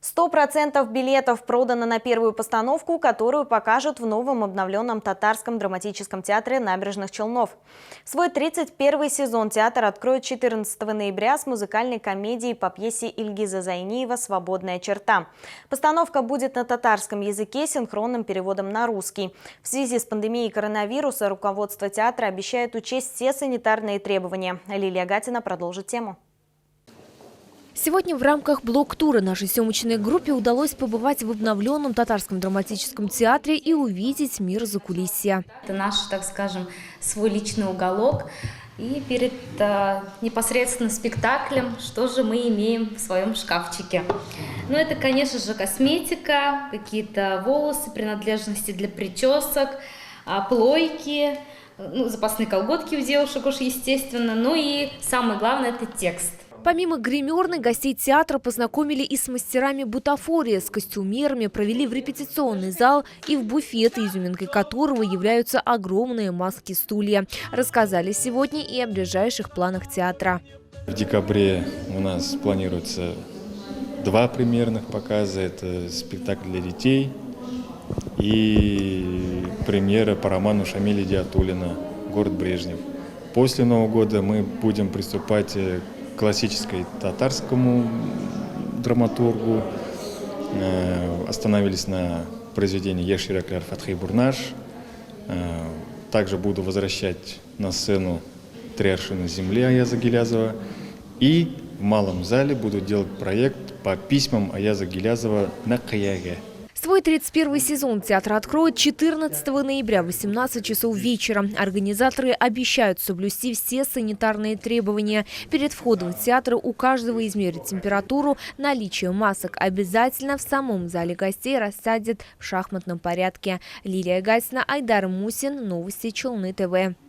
100% билетов продано на первую постановку, которую покажут в новом обновленном Татарском драматическом театре Набережных Челнов. Свой 31-й сезон театр откроет 14 ноября с музыкальной комедией по пьесе Ильгиза Зайниева «Свободная черта». Постановка будет на татарском языке с синхронным переводом на русский. В связи с пандемией коронавируса руководство театра обещает учесть все санитарные требования. Лилия Гатина продолжит тему. Сегодня в рамках блок-тура нашей съемочной группе удалось побывать в обновленном Татарском драматическом театре и увидеть мир закулисья. Это наш, так скажем, свой личный уголок. И перед непосредственно спектаклем, что же мы имеем в своем шкафчике? Ну, это, конечно же, косметика, какие-то волосы, принадлежности для причесок, плойки, запасные колготки у девушек уж естественно. Ну и самое главное – это текст. Помимо гримерной, гостей театра познакомили и с мастерами бутафории, с костюмерами, провели в репетиционный зал и в буфет, изюминкой которого являются огромные маски-стулья. Рассказали сегодня и о ближайших планах театра. В декабре у нас планируется 2 премьерных показа. Это спектакль для детей и премьера по роману Шамиля Диатуллина «Город Брежнев». После Нового года мы будем приступать к классической татарскому драматургу. Остановились на произведении Ешир Акляр Фатхи Бурнаш. Также буду возвращать на сцену «Три аршина земли» Аяза Гилязова. И в малом зале буду делать проект по письмам Аяза Гилязова на Каяге. Свой 31-й сезон театр откроет 14 ноября в 18 часов вечера. Организаторы обещают соблюсти все санитарные требования. Перед входом в театр у каждого измерить температуру. Наличие масок обязательно. В самом зале гостей рассадят в шахматном порядке. Лилия Гатина, Айдар Мусин. Новости Челны ТВ.